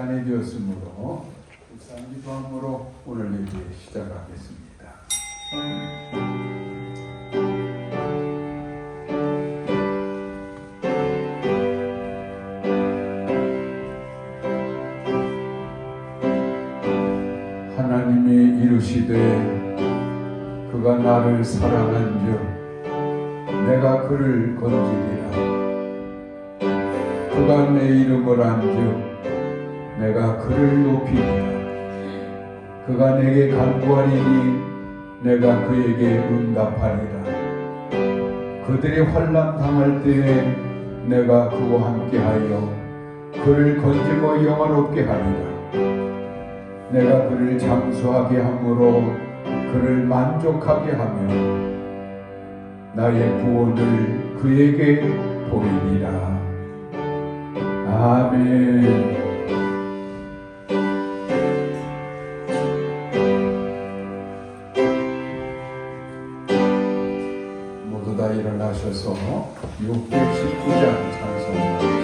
시간이 되었으므로 묵상기도함으로 오늘 예배 시작하겠습니다. 하나님이 이르시되 그가 나를 사랑한즉 내가 그를 건지리라. 그가 내 이름을 안즉 내가 그를 높이리라. 그가 내게 간구하리니 내가 그에게 응답하리라. 그들이 환난 당할 때에 내가 그와 함께하여 그를 건지고 영화롭게 하리라. 내가 그를 장수하게 함으로 그를 만족하게 하며 나의 구원을 그에게 보이리라. 아멘. 모두 다 일어나셔서 619장 찬송합니다.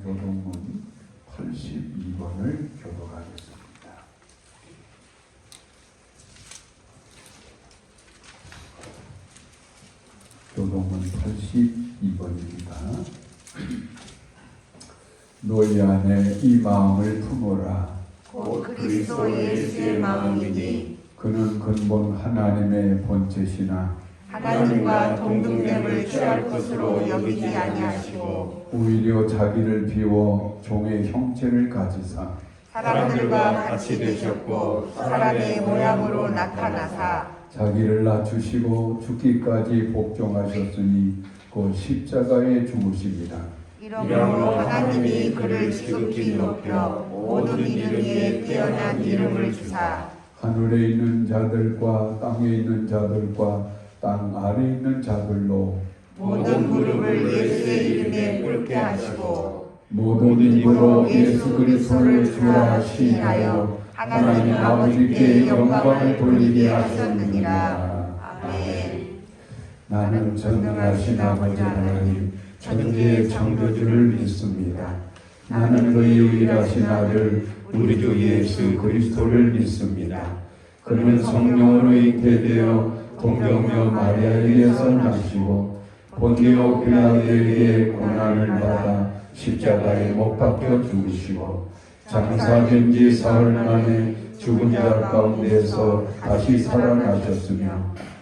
교동문 82번을 교독하겠습니다. 교동문 82번입니다. 너희 안에 이 마음을 품어라. 곧 그리스도 예수의 마음이니 그는 근본 하나님의 본체시나 하나님과 동등됨을 취할 것으로 여기지 아니하시고 오히려 자기를 비워 종의 형체를 가지사 사람들과 같이 되셨고 사람의 모양으로 나타나사 자기를 낮추시고 죽기까지 복종하셨으니 곧 십자가에 죽으십니다. 이러므로 하나님이 그를 지극히 높여 모든 이름 위에 뛰어난 이름을 주사 하늘에 있는 자들과 땅에 있는 자들과 땅 아래 있는 자들로 모든 무릎을 예수의 이름에 꿇게 하시고 모든 입으로 예수 그리스도를 주라 시인하여 하나님 아버지께 영광을 돌리게 하셨느니라. 아멘. 나는 전능하신 아버지 하나님 천지의 창조주를 믿습니다. 나는 그의 유일하신 아들 우리 주 예수 그리스도를 믿습니다. 그는 성령으로 잉태되어 동정녀 마리아에게서 나시고 본디오 빌라도에게 고난을 받아 십자가에 못 박혀 죽으시고 장사된 지 사흘 만에 죽은 자 가운데서 다시 살아나셨으며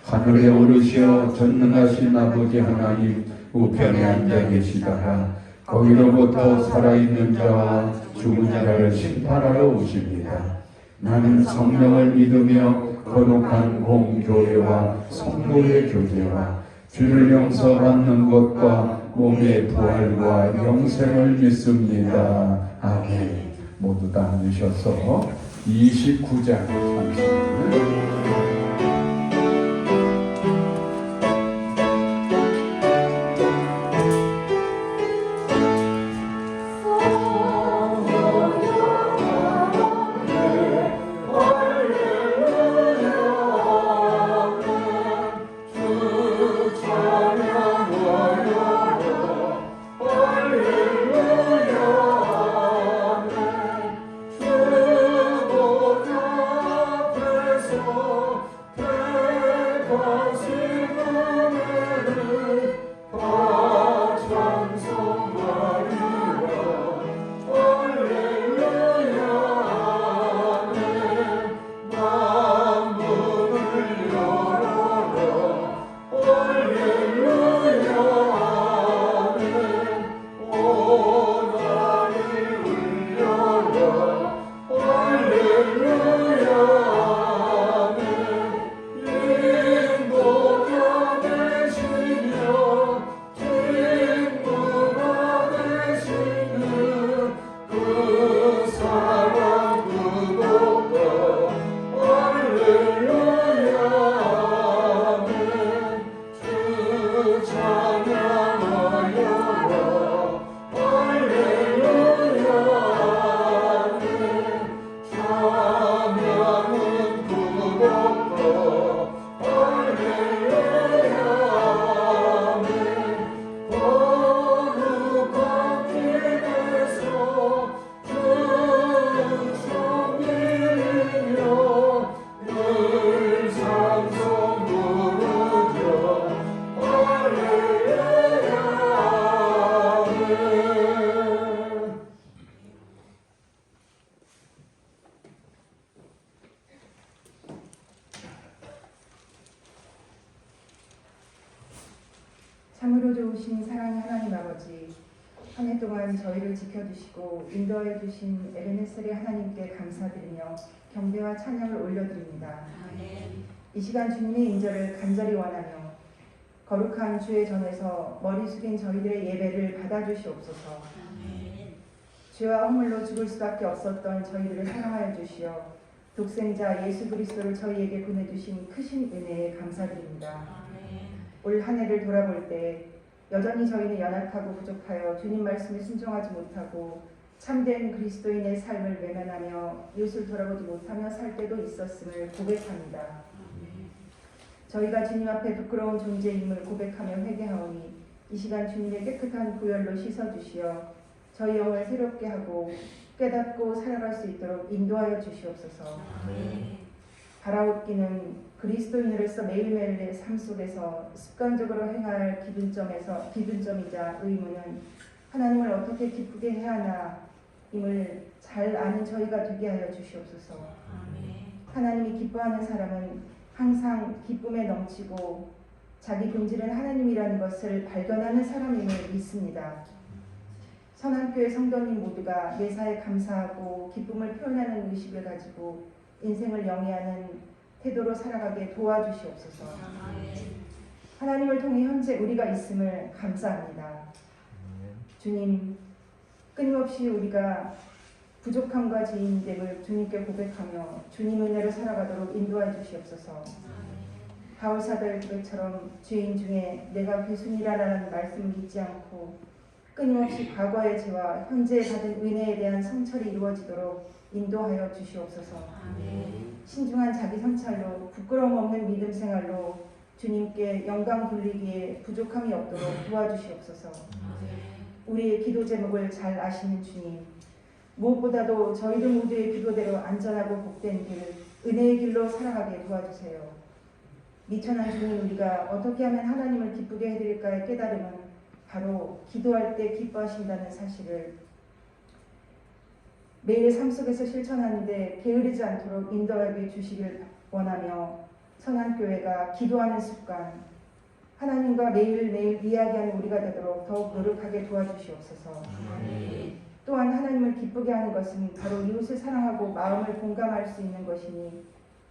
하늘에 오르시어 전능하신 아버지 하나님 우편에 앉아 계시다가 거기로부터 살아있는 자와 죽은 자를 심판하러 오십니다. 나는 성령을 믿으며 거룩한 공교회와 성도의 교제와 죄를 용서받는 것과 몸의 부활과 영생을 믿습니다. 아멘. 모두 다 앉으셔서 29장 찬송을 참으로 좋으신 사랑의 하나님 아버지, 한 해 동안 저희를 지켜주시고 인도하여 주신 에베네셀의 하나님께 감사드리며 경배와 찬양을 올려드립니다. 이 시간 주님의 인절을 간절히 원하며 거룩한 주의 전에서 머리 숙인 저희들의 예배를 받아주시옵소서. 죄와 허물로 죽을 수밖에 없었던 저희들을 사랑하여 주시어 독생자 예수 그리스도를 저희에게 보내주신 크신 은혜에 감사드립니다. 올 한 해를 돌아볼 때 여전히 저희는 연약하고 부족하여 주님 말씀에 순종하지 못하고 참된 그리스도인의 삶을 외면하며 이웃을 돌아보지 못하며 살 때도 있었음을 고백합니다. 저희가 주님 앞에 부끄러운 존재임을 고백하며 회개하오니 이 시간 주님의 깨끗한 보혈로 씻어주시어 저희 영을 새롭게 하고 깨닫고 살아갈 수 있도록 인도하여 주시옵소서. 바라옵기는 그리스도인으로서 매일매일의 삶 속에서 습관적으로 행할 기준점이자 의무는 하나님을 어떻게 기쁘게 해야 하나 임을 잘 아는 저희가 되게 하여 주시옵소서. 하나님이 기뻐하는 사람은 항상 기쁨에 넘치고 자기 본질은 하나님이라는 것을 발견하는 사람임을 믿습니다. 선한교회 성도님 모두가 매사에 감사하고 기쁨을 표현하는 의식을 가지고 인생을 영위하는 태도로 살아가게 도와주시옵소서. 하나님을 통해 현재 우리가 있음을 감사합니다. 주님, 끊임없이 우리가 부족함과 죄인됨을 주님께 고백하며 주님 은혜로 살아가도록 인도해 주시옵소서. 바울 사도의 고백처럼 죄인 중에 내가 괴순이라는 말씀을 믿지 않고 끊임없이 과거의 죄와 현재에 받은 은혜에 대한 성찰이 이루어지도록 인도하여 주시옵소서. 신중한 자기 성찰로 부끄러움 없는 믿음 생활로 주님께 영광 돌리기에 부족함이 없도록 도와주시옵소서. 우리의 기도 제목을 잘 아시는 주님, 무엇보다도 저희들 모두의 기도대로 안전하고 복된 길, 은혜의 길로 살아가게 도와주세요. 미천한 주님, 우리가 어떻게 하면 하나님을 기쁘게 해드릴까의 깨달음은 바로 기도할 때 기뻐하신다는 사실을 매일의 삶 속에서 실천하는데 게으르지 않도록 인도하게 주시길 원하며 선한 교회가 기도하는 습관, 하나님과 매일매일 이야기하는 우리가 되도록 더욱 노력하게 도와주시옵소서. 또한 하나님을 기쁘게 하는 것은 바로 이웃을 사랑하고 마음을 공감할 수 있는 것이니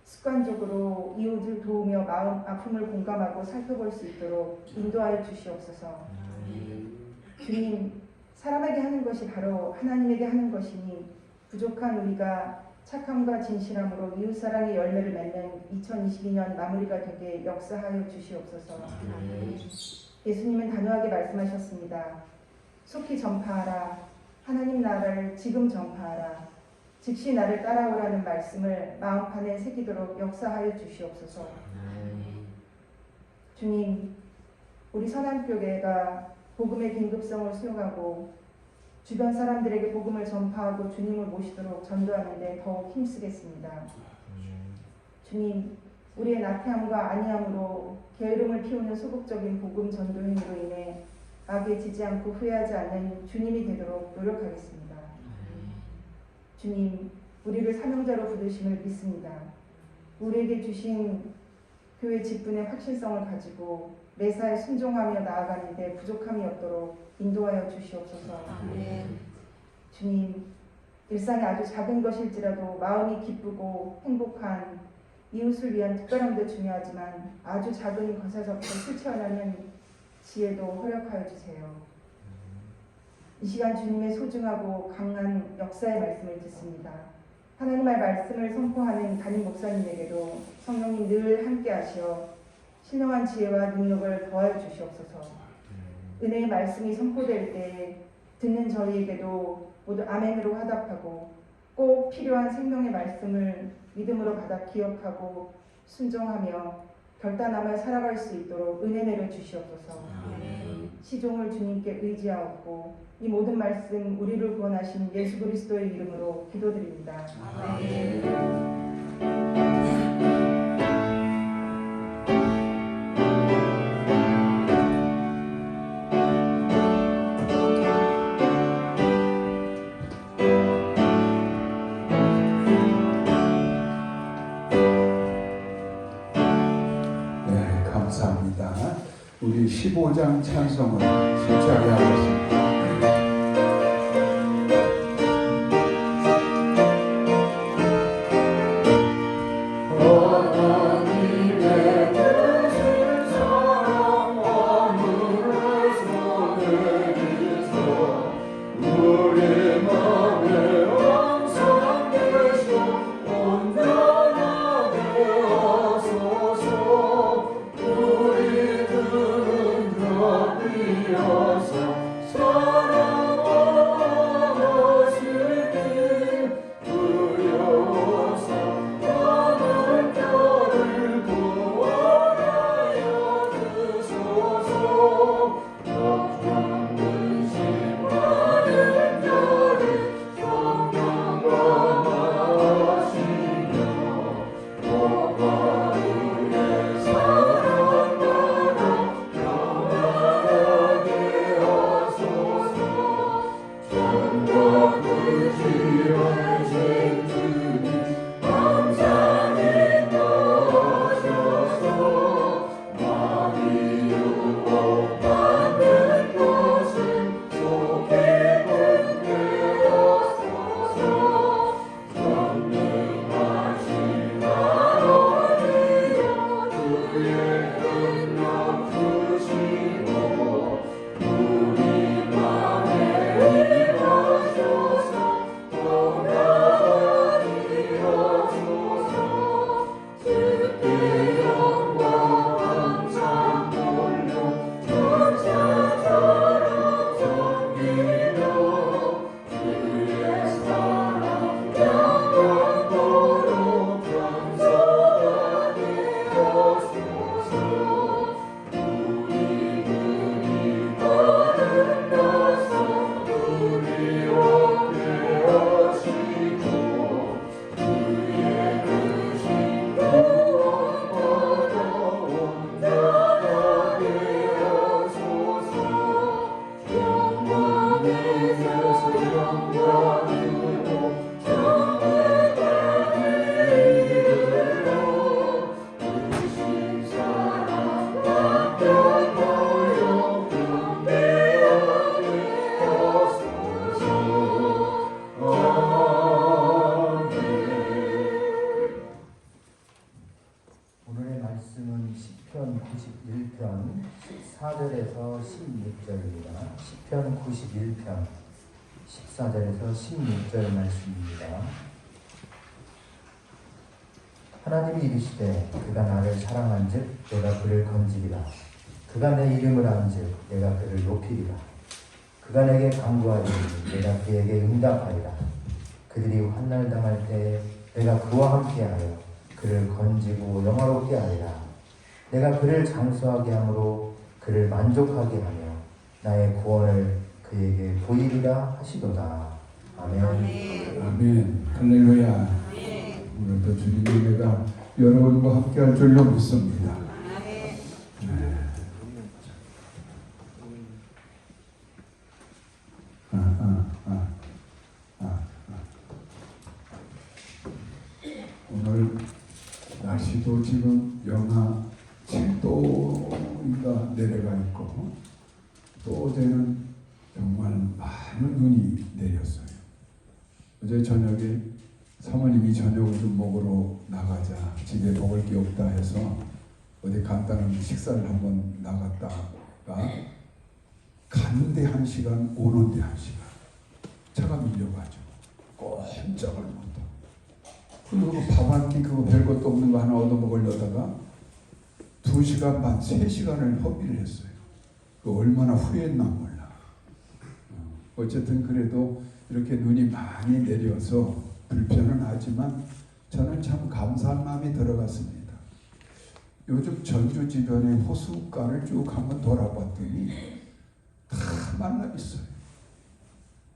습관적으로 이웃을 도우며 마음 아픔을 공감하고 살펴볼 수 있도록 인도하여 주시옵소서. 주님, 사람에게 하는 것이 바로 하나님에게 하는 것이니 부족한 우리가 착함과 진실함으로 이웃사랑의 열매를 맺는 2022년 마무리가 되게 역사하여 주시옵소서. 예수님은 단호하게 말씀하셨습니다. 속히 전파하라. 하나님 나라를 지금 전파하라. 즉시 나를 따라오라는 말씀을 마음판에 새기도록 역사하여 주시옵소서. 주님, 우리 선한교회가 복음의 긴급성을 수용하고 주변 사람들에게 복음을 전파하고 주님을 모시도록 전도하는 데 더욱 힘쓰겠습니다. 주님, 우리의 나태함과 아니함으로 게으름을 피우는 소극적인 복음 전도 행위로 인해 악에 지지 않고 후회하지 않는 주님이 되도록 노력하겠습니다. 주님, 우리를 사명자로 부르심을 믿습니다. 우리에게 주신 교회 직분의 확실성을 가지고 매사에 순종하며 나아가는 데 부족함이 없도록 인도하여 주시옵소서. 주님, 일상이 아주 작은 것일지라도 마음이 기쁘고 행복한 이웃을 위한 특별함도 중요하지만 아주 작은 것에서부터 실천하는 지혜도 허락하여 주세요. 이 시간 주님의 소중하고 강한 역사의 말씀을 듣습니다. 하나님의 말씀을 선포하는 담임 목사님에게도 성령님 늘 함께 하시어 신령한 지혜와 능력을 더하여 주시옵소서. 은혜의 말씀이 선포될 때 듣는 저희에게도 모두 아멘으로 화답하고 꼭 필요한 생명의 말씀을 믿음으로 받아 기억하고 순종하며 결단하며 살아갈 수 있도록 은혜 내려 주시옵소서. 시종을 주님께 의지하옵고 이 모든 말씀 우리를 구원하신 예수 그리스도의 이름으로 기도드립니다. 네, 감사합니다. 우리 15장 찬송을 신청하게 하겠습니다. 오늘의 말씀은 시편 91편 14절에서 16절입니다. 시편 91편 14절에서 16절 말씀입니다. 하나님이 이르시되 그가 나를 사랑한즉 내가 그를 건지리라. 그가 내 이름을 안즉 내가 그를 높이리라. 그가 내게 간구하리니 내가 그에게 응답하리라. 그들이 환난 당할 때에 내가 그와 함께하여 그를 건지고 영화롭게 하리라. 내가 그를 장수하게 함으로 그를 만족하게 하며 나의 구원을 그에게 보이리라 하시도다. 아멘. 아멘. 할렐루야. 오늘도 주님의 은혜가 여러분과 함께 할 줄로 믿습니다. 오늘 날씨도 지금 영하 7도가 내려가 있고 또 어제는 정말 많은 눈이 내렸어요. 어제 저녁에 사모님이 저녁을 좀 먹으러 나가자, 집에 먹을 게 없다 해서 어디 간단한 식사를 한번 나갔다가 가는데 1시간, 오는데 1시간 차가 밀려가지고 꼼짝을 못하고, 그리고 밥 한 끼 그거 별것도 없는 거 하나 얻어먹으려다가 2시간 반, 3시간을 허비를 했어요. 그 얼마나 후회했나 몰라. 어쨌든 그래도 이렇게 눈이 많이 내려서 불편은 하지만 저는 참 감사한 마음이 들어갔습니다. 요즘 전주 주변에 호숫가를 쭉 한번 돌아봤더니 다 말라 있어요.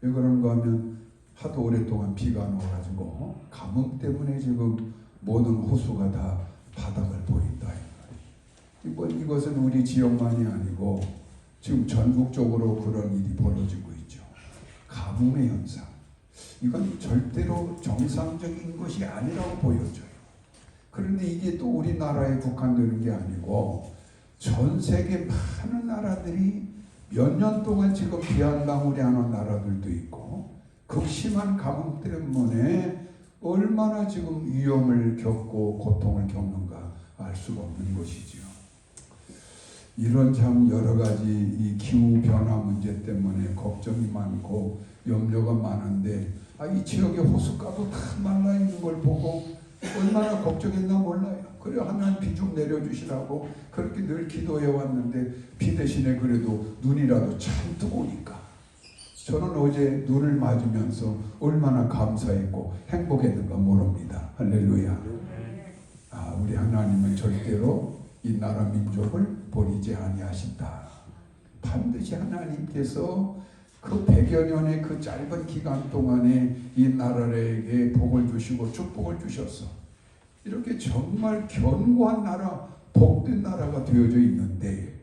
왜 그런가 하면 하도 오랫동안 비가 안 와가지고 가뭄 때문에 지금 모든 호수가 다 바닥을 보인다. 이것은 우리 지역만이 아니고 지금 전국적으로 그런 일이 벌어지고 있죠. 가뭄의 현상. 이건 절대로 정상적인 것이 아니라고 보여져요. 그런데 이게 또 우리나라에 국한되는 게 아니고 전 세계 많은 나라들이 몇 년 동안 지금 비 한 방울이 안 온 나라들도 있고 극심한 가뭄 때문에 얼마나 지금 위험을 겪고 고통을 겪는가 알 수가 없는 것이지요. 이런 참 여러 가지 이 기후 변화 문제 때문에 걱정이 많고 염려가 많은데 이 지역의 호숫가도 다 말라 있는 걸 보고 얼마나 걱정했나 몰라요. 그래 하나님 비 좀 내려주시라고 그렇게 늘 기도해 왔는데 비 대신에 그래도 눈이라도 참 뜨거우니까 저는 어제 눈을 맞으면서 얼마나 감사했고 행복했는가 모릅니다. 할렐루야. 우리 하나님은 절대로 이 나라 민족을 버리지 아니하신다. 반드시 하나님께서 그 100여 년의 그 짧은 기간 동안에 이 나라에게 복을 주시고 축복을 주셨어. 이렇게 정말 견고한 나라, 복된 나라가 되어져 있는데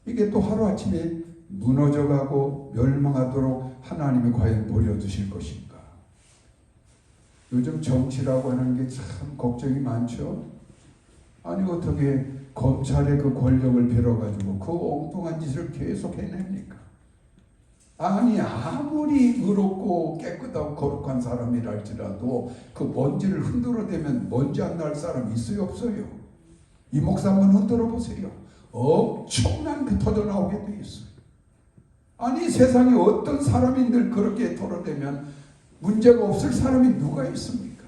이게 또 하루아침에 무너져가고 멸망하도록 하나님이 과연 버려두실 것인가. 요즘 정치라고 하는 게 참 걱정이 많죠. 아니 어떻게 검찰의 그 권력을 빌어가지고 그 엉뚱한 짓을 계속 해냅니까? 아니 아무리 의롭고 깨끗하고 거룩한 사람이랄지라도 그 먼지를 흔들어대면 먼지 안 날 사람 있어요 없어요? 이 목사 한번 흔들어 보세요. 엄청난 게 터져나오게 돼 있어요. 아니 세상에 어떤 사람이 늘 그렇게 털어대면 문제가 없을 사람이 누가 있습니까?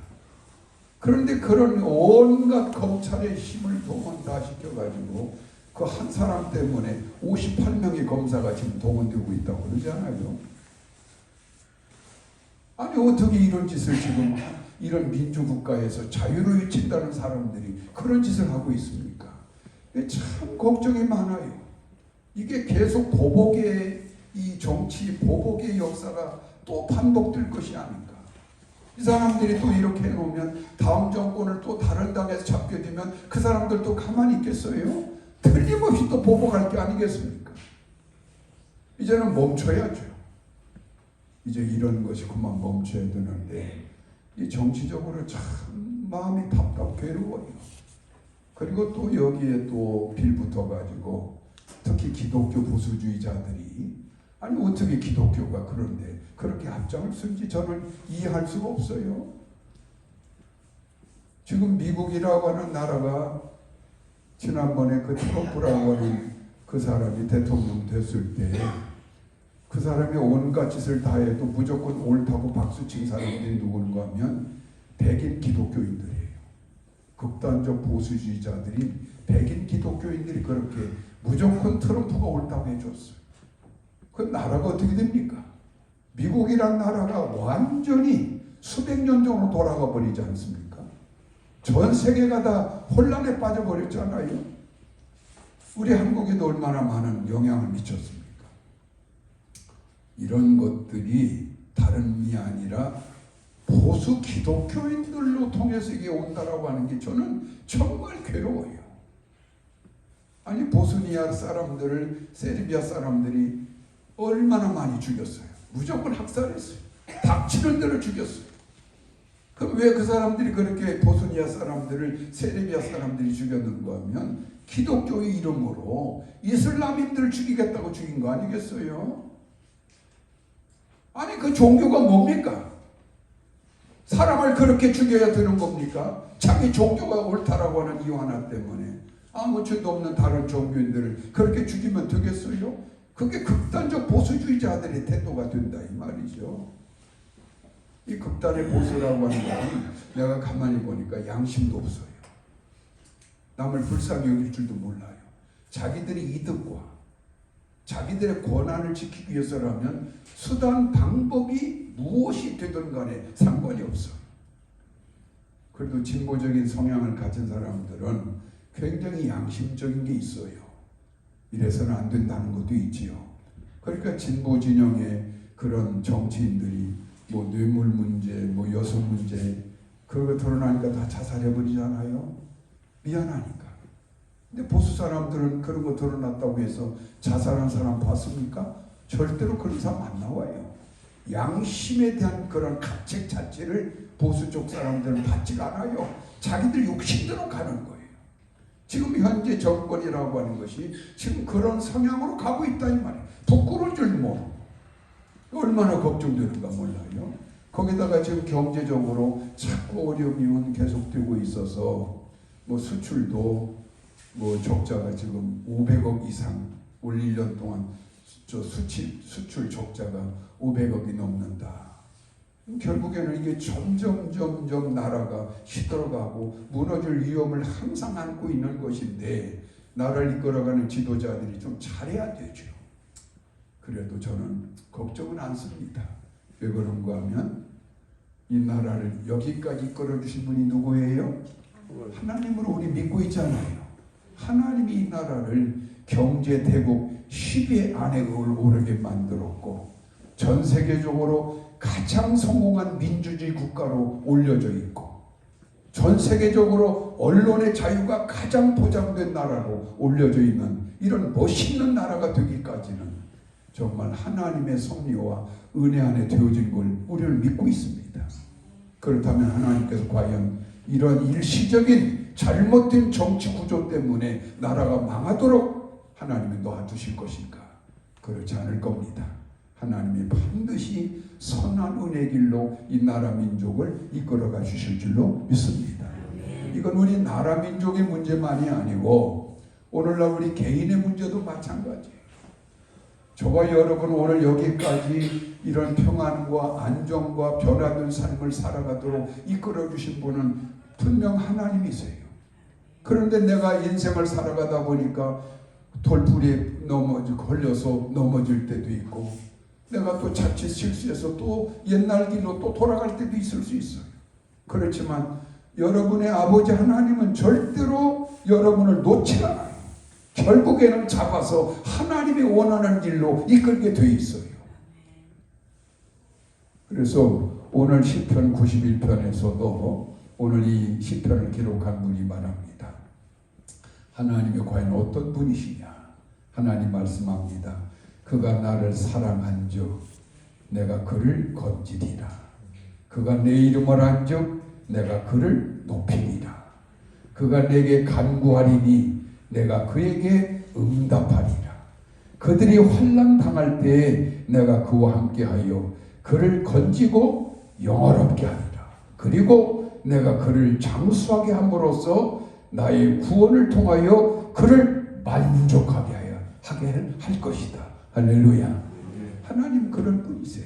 그런데 그런 온갖 검찰의 힘을 동원 다 시켜가지고 그 한 사람 때문에 58명의 검사가 지금 동원되고 있다고 그러잖아요. 아니 어떻게 이런 짓을 지금 이런 민주국가에서 자유를 외친다는 사람들이 그런 짓을 하고 있습니까? 참 걱정이 많아요. 이게 계속 보복의 이 정치 보복의 역사가 또 반복될 것이 아닌가. 이 사람들이 또 이렇게 해놓으면 다음 정권을 또 다른 당에서 잡게 되면 그 사람들도 가만히 있겠어요? 틀림없이 또 보복할 게 아니겠습니까? 이제는 멈춰야죠. 이제 이런 것이 그만 멈춰야 되는데 이 정치적으로 참 마음이 답답 괴로워요. 그리고 또 여기에 또 빌붙어가지고 특히 기독교 보수주의자들이 아니 어떻게 기독교가 그런데 그렇게 앞장을 쓴지 저는 이해할 수가 없어요. 지금 미국이라고 하는 나라가 지난번에 그 트럼프라고 하는 그 사람이 대통령 됐을 때 그 사람이 온갖 짓을 다 해도 무조건 옳다고 박수친 사람들이 누군가 하면 백인 기독교인들이에요. 극단적 보수주의자들이 백인 기독교인들이 그렇게 무조건 트럼프가 옳다고 해줬어요. 그 나라가 어떻게 됩니까? 미국이란 나라가 완전히 수백 년 전으로 돌아가 버리지 않습니까? 전 세계가 다 혼란에 빠져버렸잖아요. 우리 한국에도 얼마나 많은 영향을 미쳤습니까? 이런 것들이 다름이 아니라 보수 기독교인들로 통해서 이게 온다라고 하는 게 저는 정말 괴로워요. 아니 보스니아 사람들을 세르비아 사람들이 얼마나 많이 죽였어요. 무조건 학살했어요. 닥치는 대로 죽였어요. 그럼 왜 그 사람들이 그렇게 보스니아 사람들을 세르비아 사람들이 죽였는가 하면 기독교의 이름으로 이슬람인들을 죽이겠다고 죽인 거 아니겠어요? 아니 그 종교가 뭡니까? 사람을 그렇게 죽여야 되는 겁니까? 자기 종교가 옳다라고 하는 이유 하나 때문에 아무 죄도 없는 다른 종교인들을 그렇게 죽이면 되겠어요? 그게 극단적 보수주의자들의 태도가 된다 이 말이죠. 이 극단의 보수라고 하는 것은 내가 가만히 보니까 양심도 없어요. 남을 불쌍히 여길 줄도 몰라요. 자기들의 이득과 자기들의 권한을 지키기 위해서라면 수단 방법이 무엇이 되든 간에 상관이 없어요. 그래도 진보적인 성향을 가진 사람들은 굉장히 양심적인 게 있어요. 이래서는 안 된다는 것도 있지요. 그러니까 진보 진영의 그런 정치인들이 뭐 뇌물 문제, 뭐 여성 문제 그런 거 드러나니까 다 자살해버리잖아요. 미안하니까. 근데 보수 사람들은 그런 거 드러났다고 해서 자살한 사람 봤습니까? 절대로 그런 사람 안 나와요. 양심에 대한 그런 가책 자체를 보수 쪽 사람들은 받지가 않아요. 자기들 욕심대로 가는 거예요. 지금 현재 정권이라고 하는 것이 지금 그런 성향으로 가고 있다 이 말이에요. 부끄러울 줄 모르고 얼마나 걱정되는가 몰라요. 거기다가 지금 경제적으로 자꾸 어려움이 계속되고 있어서 뭐 수출도 뭐 적자가 지금 500억 이상 올 1년 동안 수출 적자가 500억이 넘는다. 결국에는 이게 점점 나라가 시들어가고 무너질 위험을 항상 안고 있는 것인데 나라를 이끌어가는 지도자들이 좀 잘해야 되죠. 그래도 저는 걱정은 않습니다. 왜 그런가 하면 이 나라를 여기까지 이끌어주신 분이 누구예요? 하나님으로 우리 믿고 있잖아요. 하나님이 이 나라를 경제 대국 10위 안에 오르게 만들었고 전 세계적으로 가장 성공한 민주주의 국가로 올려져 있고 전 세계적으로 언론의 자유가 가장 보장된 나라로 올려져 있는 이런 멋있는 나라가 되기까지는 정말 하나님의 섭리와 은혜 안에 되어진 걸 우리를 믿고 있습니다. 그렇다면 하나님께서 과연 이런 일시적인 잘못된 정치 구조 때문에 나라가 망하도록 하나님이 놔두실 것인가? 그렇지 않을 겁니다. 하나님이 반드시 선한 은혜 길로 이 나라 민족을 이끌어가 주실 줄로 믿습니다. 이건 우리 나라 민족의 문제만이 아니고 오늘날 우리 개인의 문제도 마찬가지예요. 저와 여러분 오늘 여기까지 이런 평안과 안정과 변화된 삶을 살아가도록 이끌어 주신 분은 분명 하나님이세요. 그런데 내가 인생을 살아가다 보니까 돌부리에 걸려서 넘어질 때도 있고 내가 또 자칫 실수해서 또 옛날 길로 또 돌아갈 때도 있을 수 있어요. 그렇지만 여러분의 아버지 하나님은 절대로 여러분을 놓지 않아요. 결국에는 잡아서 하나님이 원하는 길로 이끌게 돼 있어요. 그래서 오늘 시편 91편에서도 오늘 이 시편을 기록한 분이 말합니다. 하나님이 과연 어떤 분이시냐? 하나님 말씀합니다. 그가 나를 사랑한즉 내가 그를 건지리라. 그가 내 이름을 한즉 내가 그를 높이리라. 그가 내게 간구하리니 내가 그에게 응답하리라. 그들이 환난 당할 때에 내가 그와 함께하여 그를 건지고 영화롭게 하리라. 그리고 내가 그를 장수하게 함으로써 나의 구원을 통하여 그를 만족하게 하게 할 것이다. 할렐루야. 하나님 그런 분이세요.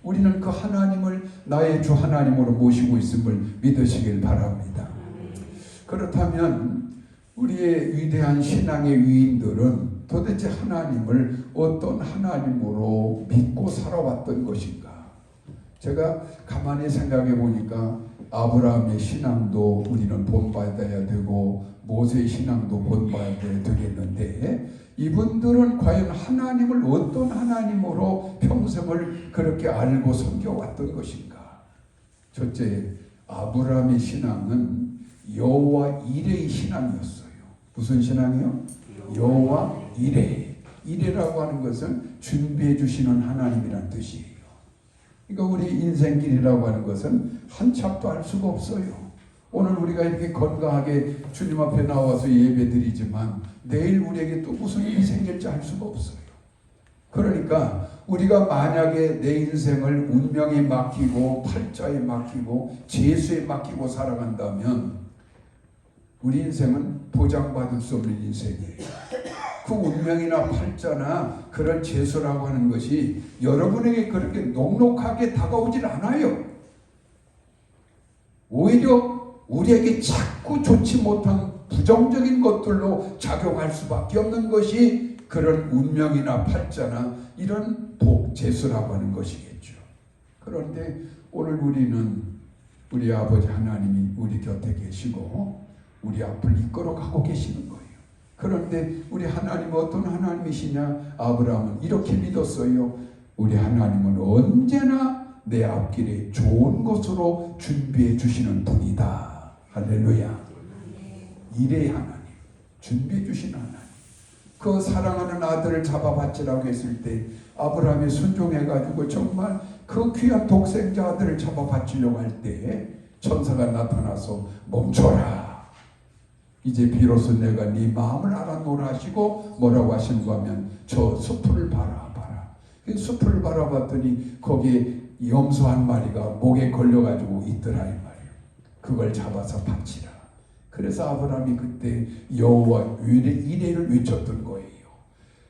우리는 그 하나님을 나의 주 하나님으로 모시고 있음을 믿으시길 바랍니다. 그렇다면 우리의 위대한 신앙의 위인들은 도대체 하나님을 어떤 하나님으로 믿고 살아왔던 것인가? 제가 가만히 생각해 보니까 아브라함의 신앙도 우리는 본받아야 되고 모세의 신앙도 본받아야 되겠는데 이분들은 과연 하나님을 어떤 하나님으로 평생을 그렇게 알고 섬겨왔던 것인가? 첫째, 아브라함의 신앙은 여호와 이레의 신앙이었어요. 무슨 신앙이요? 여호와 이레. 이레라고 하는 것은 준비해 주시는 하나님이란 뜻이에요. 그러니까 우리 인생길이라고 하는 것은 한 찹도 알 수가 없어요. 오늘 우리가 이렇게 건강하게 주님 앞에 나와서 예배드리지만 내일 우리에게 또 무슨 일이 생길지 알 수가 없어요. 그러니까 우리가 만약에 내 인생을 운명에 맡기고 팔자에 맡기고 재수에 맡기고 살아간다면 우리 인생은 보장받을 수 없는 인생이에요. 그 운명이나 팔자나 그런 재수라고 하는 것이 여러분에게 그렇게 녹록하게 다가오질 않아요. 오히려 우리에게 자꾸 좋지 못한 부정적인 것들로 작용할 수밖에 없는 것이 그런 운명이나 팔자나 이런 재수라고 하는 것이겠죠. 그런데 오늘 우리는 우리 아버지 하나님이 우리 곁에 계시고 우리 앞을 이끌어 가고 계시는 거예요. 그런데 우리 하나님은 어떤 하나님이시냐? 아브라함은 이렇게 믿었어요. 우리 하나님은 언제나 내 앞길에 좋은 것으로 준비해 주시는 분이다. 할렐루야. 이레 하나님, 준비해 주시는 하나님. 그 사랑하는 아들을 잡아받지라고 했을 때 아브라함이 순종해가지고 정말 그 귀한 독생자 아들을 잡아받으려고 할 때 천사가 나타나서 멈춰라. 이제 비로소 내가 네 마음을 알아노라 하시고 뭐라고 하시는가 하면 저 숲을 바라봐라. 그 숲을 바라봤더니 거기에 염소 한 마리가 목에 걸려가지고 있더라 이 말이에요. 그걸 잡아서 바치라. 그래서 아브라함이 그때 여호와 이레를 외쳤던 거예요.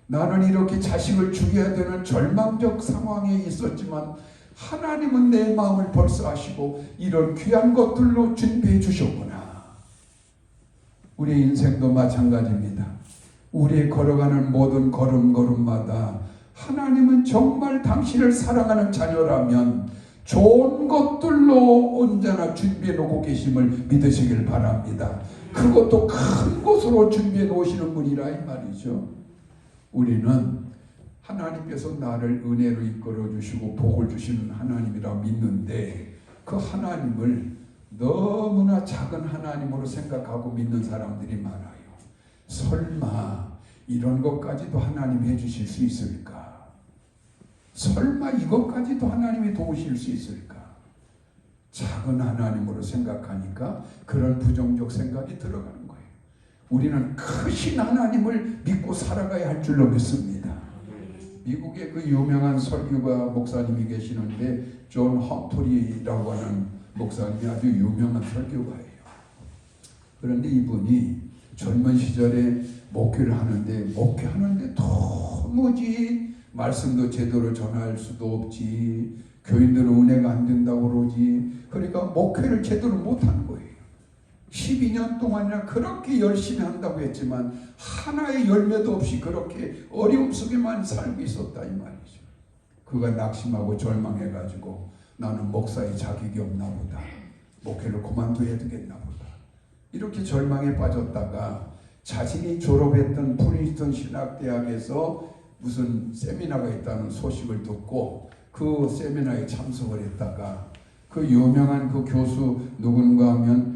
나는 이렇게 자식을 죽여야 되는 절망적 상황에 있었지만 하나님은 내 마음을 벌써 아시고 이런 귀한 것들로 준비해 주셨구나. 우리 인생도 마찬가지입니다. 우리 걸어가는 모든 걸음걸음마다 하나님은 정말 당신을 사랑하는 자녀라면 좋은 것들로 언제나 준비해 놓고 계심을 믿으시길 바랍니다. 그것도 큰 것으로 준비해 놓으시는 분이라 이 말이죠. 우리는 하나님께서 나를 은혜로 이끌어 주시고 복을 주시는 하나님이라 믿는데 그 하나님을 너무나 작은 하나님으로 생각하고 믿는 사람들이 많아요. 설마 이런 것까지도 하나님이 해주실 수 있을까? 설마 이것까지도 하나님이 도우실 수 있을까? 작은 하나님으로 생각하니까 그런 부정적 생각이 들어가는 거예요. 우리는 크신 하나님을 믿고 살아가야 할 줄로 믿습니다. 미국에 그 유명한 설교가 목사님이 계시는데 존 험프리라고 하는 목사님이 아주 유명한 설교가예요. 그런데 이분이 젊은 시절에 목회를 하는데 목회하는데 도무지 말씀도 제대로 전할 수도 없지, 교인들은 은혜가 안 된다고 그러지. 그러니까 목회를 제대로 못하는 거예요. 12년 동안이나 그렇게 열심히 한다고 했지만 하나의 열매도 없이 그렇게 어려움 속에만 살고 있었다 이 말이죠. 그가 낙심하고 절망해가지고 나는 목사의 자격이 없나 보다, 목회를 그만둬야 되겠나 보다, 이렇게 절망에 빠졌다가 자신이 졸업했던 프린스턴 신학대학에서 무슨 세미나가 있다는 소식을 듣고 그 세미나에 참석을 했다가 그 유명한 그 교수 누군가 하면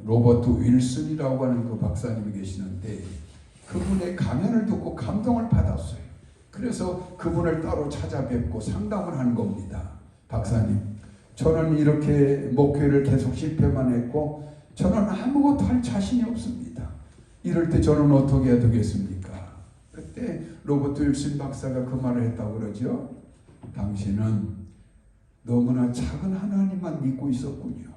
로버트 윌슨이라고 하는 그 박사님이 계시는데 그분의 강연을 듣고 감동을 받았어요. 그래서 그분을 따로 찾아뵙고 상담을 한 겁니다. 박사님, 저는 이렇게 목회를 계속 실패만 했고 저는 아무것도 할 자신이 없습니다. 이럴 때 저는 어떻게 해야 되겠습니까? 그때 로버트 윌슨 박사가 그 말을 했다고 그러죠. 당신은 너무나 작은 하나님만 믿고 있었군요.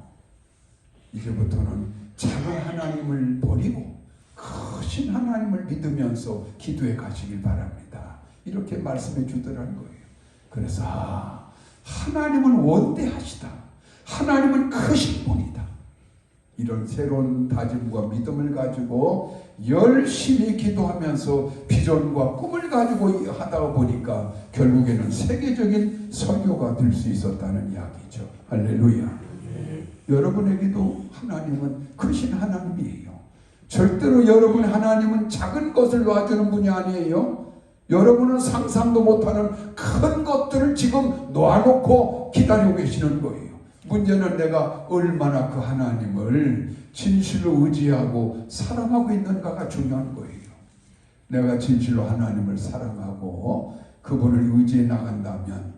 이제부터는 작은 하나님을 버리고 크신 하나님을 믿으면서 기도해 가시길 바랍니다. 이렇게 말씀해 주더라는 거예요. 그래서 하나님은 원대하시다, 하나님은 크신 분이다, 이런 새로운 다짐과 믿음을 가지고 열심히 기도하면서 비전과 꿈을 가지고 하다 보니까 결국에는 세계적인 설교가 될 수 있었다는 이야기죠. 할렐루야. 여러분에게도 하나님은 크신 하나님이에요. 절대로 여러분 하나님은 작은 것을 놔주는 분이 아니에요. 여러분은 상상도 못하는 큰 것들을 지금 놓아놓고 기다리고 계시는 거예요. 문제는 내가 얼마나 그 하나님을 진실로 의지하고 사랑하고 있는가가 중요한 거예요. 내가 진실로 하나님을 사랑하고 그분을 의지해 나간다면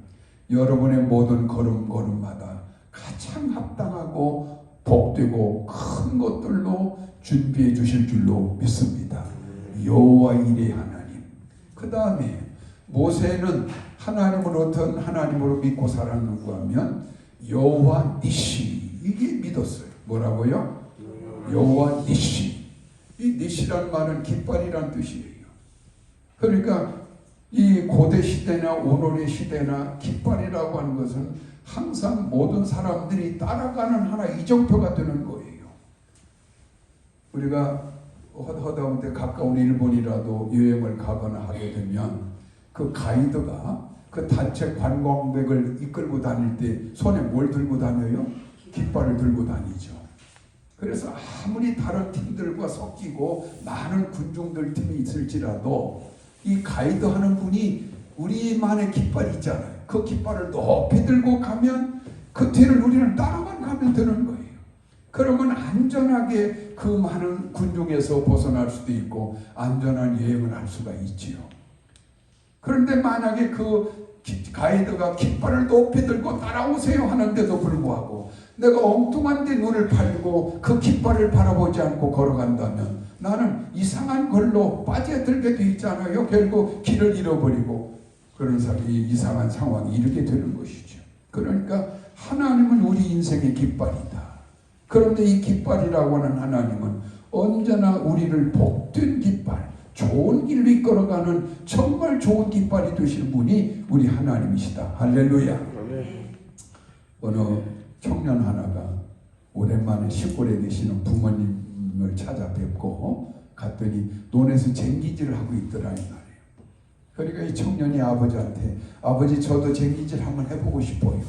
여러분의 모든 걸음걸음마다 가장 합당하고 복되고 큰 것들로 준비해 주실 줄로 믿습니다. 여호와 일의 하나님. 그 다음에 모세는 하나님을 어떤 하나님으로 믿고 살았는가 하면 여호와 니시, 이게 믿었어요. 뭐라고요? 여호와 니시. 이 니시란 말은 깃발이란 뜻이에요. 그러니까 이 고대 시대나 오늘의 시대나 깃발이라고 하는 것은 항상 모든 사람들이 따라가는 하나의 이정표가 되는 거예요. 우리가 허다못해 가까운 일본이라도 여행을 가거나 하게 되면 그 가이드가 그 단체 관광객을 이끌고 다닐 때 손에 뭘 들고 다녀요? 깃발을 들고 다니죠. 그래서 아무리 다른 팀들과 섞이고 많은 군중들 팀이 있을지라도 이 가이드 하는 분이 우리만의 깃발이 있잖아요. 그 깃발을 높이 들고 가면 그 뒤를 우리는 따라만 가면 되는 거예요. 그러면 안전하게 그 많은 군중에서 벗어날 수도 있고 안전한 여행을 할 수가 있지요. 그런데 만약에 그 가이드가 깃발을 높이 들고 따라오세요 하는데도 불구하고 내가 엉뚱한 데 눈을 팔고 그 깃발을 바라보지 않고 걸어간다면 나는 이상한 걸로 빠져들게 돼 있잖아요. 결국 길을 잃어버리고 그런 이상한 상황이 이렇게 되는 것이죠. 그러니까 하나님은 우리 인생의 깃발이다. 그런데 이 깃발이라고 하는 하나님은 언제나 우리를 복된 깃발, 좋은 길로 이끌어가는 정말 좋은 깃발이 되시는 분이 우리 하나님이시다. 할렐루야. 어느 청년 하나가 오랜만에 시골에 계시는 부모님을 찾아뵙고 갔더니 논에서 쟁기질을 하고 있더라 이 말이에요. 그러니까 이 청년이 아버지한테 아버지 저도 쟁기질 한번 해보고 싶어요.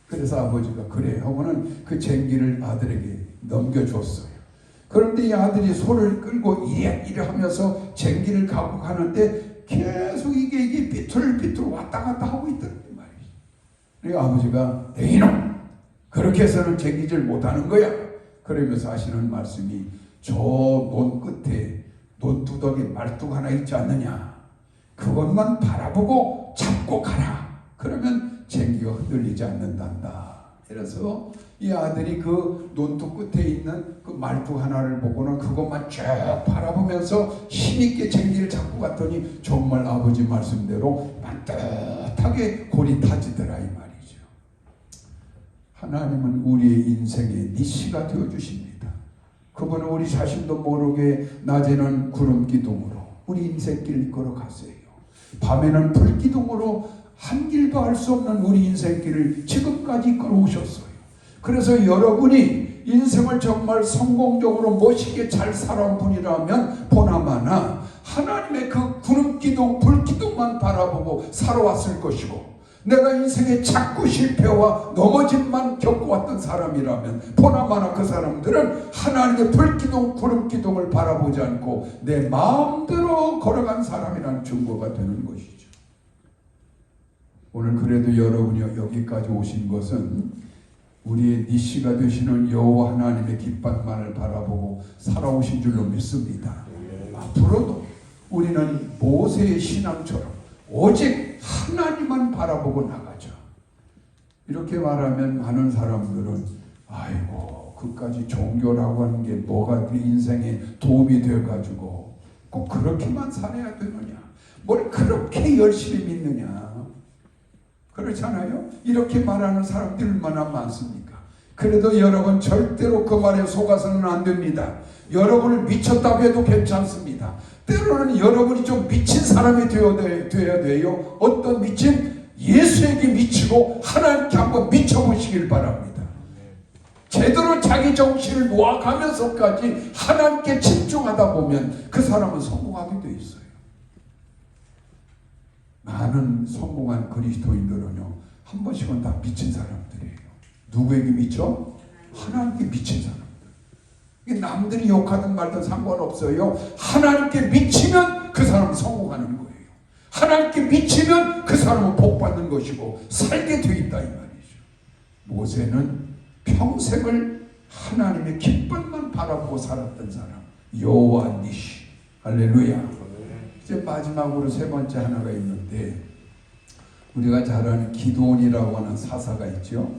그래서 아버지가 그래 하고는 그 쟁기를 아들에게 넘겨줬어요. 그런데 이 아들이 소를 끌고 이래 하면서 쟁기를 갖고 가는데 계속 이게 비틀비틀 왔다 갔다 하고 있더란 말이죠. 그러니까 아버지가 내 이놈 그렇게 해서는 쟁기질 못하는 거야. 그러면서 하시는 말씀이 저 논 끝에 논두덕에 말뚝 하나 있지 않느냐. 그것만 바라보고 잡고 가라. 그러면 쟁기가 흔들리지 않는단다. 그래서 이 아들이 그 논둑 끝에 있는 그 말뚝 하나를 보고는 그것만 쭉 바라보면서 힘있게 쟁기를 잡고 갔더니 정말 아버지 말씀대로 반듯하게 골이 타지더라 이 말이죠. 하나님은 우리의 인생의 니시가 되어주십니다. 그분은 우리 자신도 모르게 낮에는 구름 기둥으로 우리 인생길을 이끌어 가세요. 밤에는 불 기둥으로 한 길도 할 수 없는 우리 인생길을 지금까지 이끌어 오셨어요. 그래서 여러분이 인생을 정말 성공적으로 멋있게 잘 살아온 분이라면 보나마나 하나님의 그 구름기둥 불기둥만 바라보고 살아왔을 것이고 내가 인생에 자꾸 실패와 넘어짐만 겪어왔던 사람이라면 보나마나 그 사람들은 하나님의 불기둥 구름기둥을 바라보지 않고 내 마음대로 걸어간 사람이라는 증거가 되는 것이죠. 오늘 그래도 여러분이 여기까지 오신 것은 우리의 니시가 되시는 여호와 하나님의 깃발만을 바라보고 살아오신 줄로 믿습니다. 앞으로도 우리는 모세의 신앙처럼 오직 하나님만 바라보고 나가죠. 이렇게 말하면 많은 사람들은 아이고 그까지 종교라고 하는 게 뭐가 우리 인생에 도움이 돼가지고 꼭 그렇게만 살아야 되느냐, 뭘 그렇게 열심히 믿느냐, 그렇잖아요. 이렇게 말하는 사람들이 얼마나 많습니까? 그래도 여러분 절대로 그 말에 속아서는 안 됩니다. 여러분을 미쳤다고 해도 괜찮습니다. 때로는 여러분이 좀 미친 사람이 되어야 돼요. 어떤 미친? 예수에게 미치고 하나님께 한번 미쳐보시길 바랍니다. 제대로 자기 정신을 놓아가면서까지 하나님께 집중하다 보면 그 사람은 성공하게 돼 있어요. 많은 성공한 그리스도인들은요 한 번씩은 다 미친 사람들이에요. 누구에게 미쳐? 하나님께 미친 사람들. 이게 남들이 욕하든 말든 상관없어요. 하나님께 미치면 그 사람은 성공하는 거예요. 하나님께 미치면 그 사람은 복받는 것이고 살게 돼 있다 이 말이죠. 모세는 평생을 하나님의 기쁨만 바라보고 살았던 사람, 여호와 니시. 할렐루야. 이제 마지막으로 세 번째 하나가 있는데, 우리가 잘 아는 기드온이라고 하는 사사가 있죠.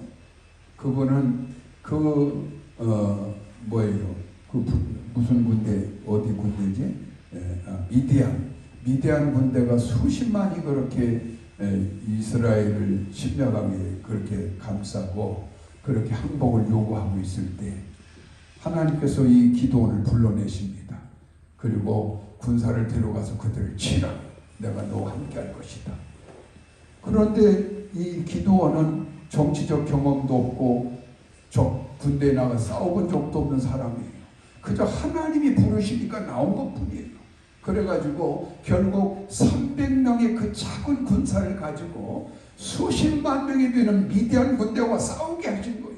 그분은 무슨 군대, 어디 군대지? 미디안 군대가 수십만이 그렇게 이스라엘을 심려하게 그렇게 감싸고 그렇게 항복을 요구하고 있을 때 하나님께서 이 기드온을 불러내십니다. 그리고 군사를 데려가서 그들을 치라. 내가 너와 함께 할 것이다. 그런데 이 기드온은 정치적 경험도 없고 적 군대에 나가 싸워본 적도 없는 사람이에요. 그저 하나님이 부르시니까 나온 것뿐이에요. 그래가지고 결국 300명의 그 작은 군사를 가지고 수십만 명이 되는 미디안 군대와 싸우게 하신 거예요.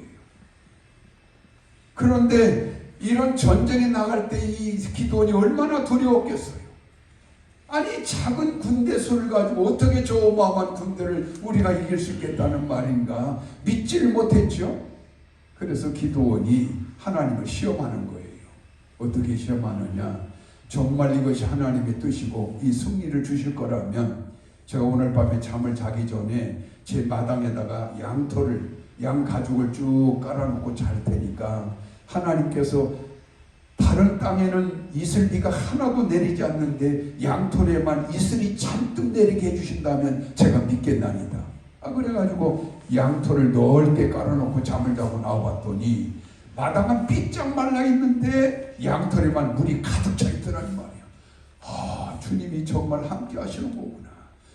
그런데 이런 전쟁에 나갈 때 이 기드온이 얼마나 두려웠겠어요. 아니 작은 군대 수를 가지고 어떻게 저 어마어마한 군대를 우리가 이길 수 있겠다는 말인가 믿지를 못했죠. 그래서 기드온이 하나님을 시험하는 거예요. 어떻게 시험하느냐, 정말 이것이 하나님의 뜻이고 이 승리를 주실 거라면 제가 오늘 밤에 잠을 자기 전에 제 마당에다가 양 가죽을 쭉 깔아놓고 잘 테니까 하나님께서 다른 땅에는 이슬비가 하나도 내리지 않는데 양털에만 이슬이 잔뜩 내리게 해주신다면 제가 믿겠나이다. 그래가지고 양털을 넓게 깔아놓고 잠을 자고 나와봤더니 마당은 삐쩍 말라있는데 양털에만 물이 가득 차 있더라는 말이야. 주님이 정말 함께 하시는 거구나.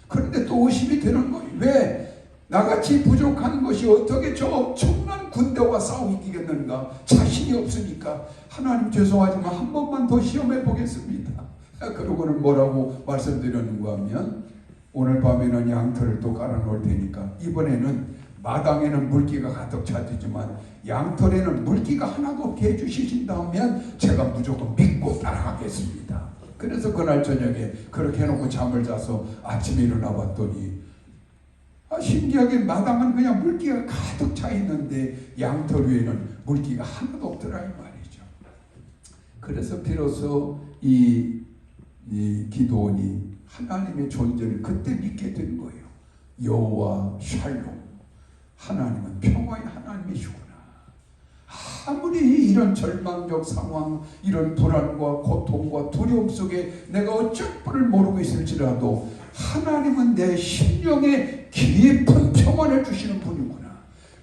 그런데 또 의심이 되는 거예요. 왜? 나같이 부족한 것이 어떻게 저 엄청난 군대와 싸우겠는가? 자신이 없으니까 하나님 죄송하지만 한 번만 더 시험해 보겠습니다. 그러고는 뭐라고 말씀드렸는가 하면 오늘 밤에는 양털을 또 깔아놓을 테니까 이번에는 마당에는 물기가 가득 차지지만 양털에는 물기가 하나도 없게 해주신다면 제가 무조건 믿고 따라가겠습니다. 그래서 그날 저녁에 그렇게 해놓고 잠을 자서 아침에 일어나 봤더니 신기하게 마당은 그냥 물기가 가득 차 있는데 양털 위에는 물기가 하나도 없더라 이 말이죠. 그래서 비로소 이 기드온이 하나님의 존재를 그때 믿게 된 거예요. 여호와 샬롬, 하나님은 평화의 하나님이시구나. 아무리 이런 절망적 상황, 이런 불안과 고통과 두려움 속에 내가 어쩔 뻔을 모르고 있을지라도 하나님은 내 심령에 깊은 평안을 주시는 분이구나.